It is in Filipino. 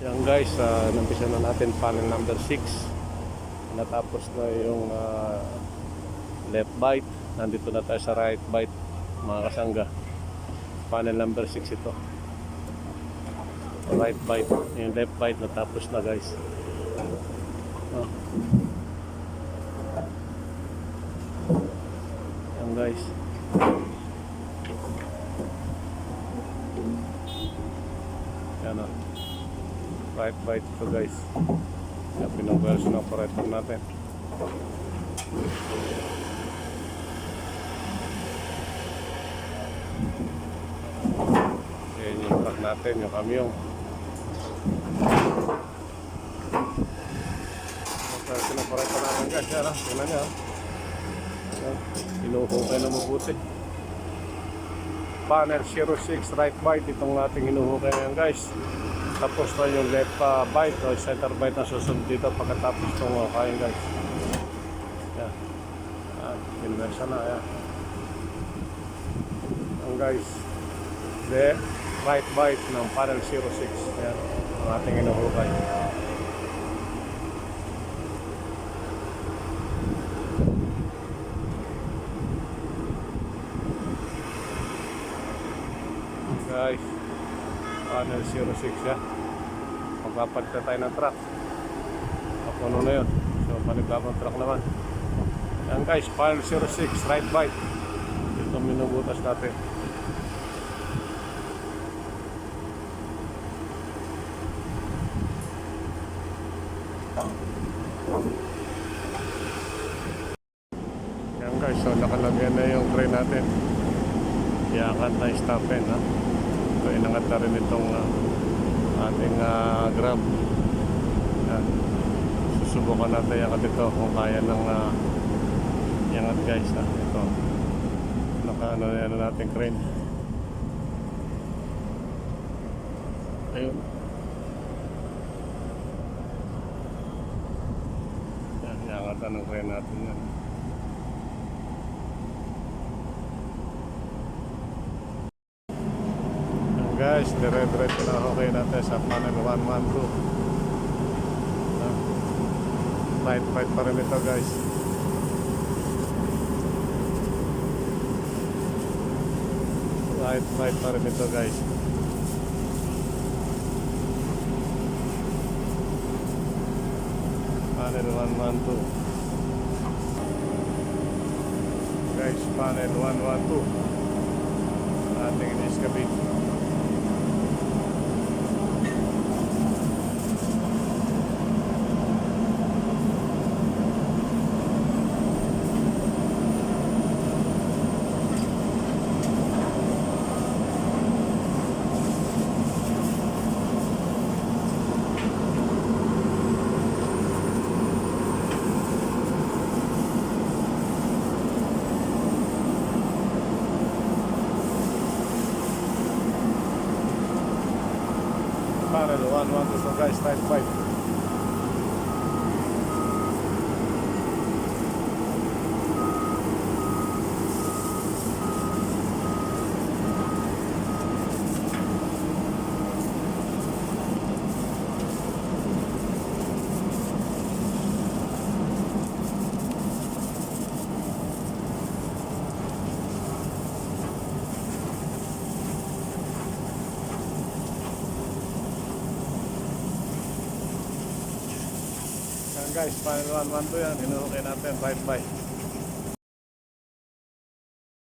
Yan guys, nampisa na natin panel number 6. Natapos na yung left bite. Nandito na tayo sa right bite, mga kasangga. Panel number 6 ito. Right bite. Yung left bite natapos na guys. Yan guys. Yan o. Right bite ito guys. Yan pinong-version operator natin. Yan yung truck natin, yung kamyong. Version operator natin guys. Yan o. Tingnan nyo. Hinuhukay na mabuti. Panel 06 right bite. Itong ating hinuhukay ngayon guys. Tapos na yung left bite o center bite na susunod dito pagkatapos itong hukayin guys. Yan. Inversa na. Yan. Ang guys. The right bite ng panel 06. Yan. Ang ating hinuhukay. Guys, panel 06 ya. Magpapalit na tayo ng truck. Kapuno na yun. So, panibagong truck naman. Yan guys, panel 06, right bite. Ito minubutas natin. Yan guys, so nakalagay na yung tray natin. Iyakan tayo stopin ha. So inangat na rin itong ating grab. Yan. Susubukan natin iangat ito kung kaya ng iangat guys ha. Ito naka ano natin crane. Ayun. Yan, iangatan ng crane natin yan. Guys, dire-diretso na okay natin sa panel 112. Right pa rin ito guys. Right pa rin ito guys. Panel 112. Guys, panel 112. Ating in-excavate. Panel 112 guys, right bite. Guys, panel 112 yan, hinuhukay natin right bite.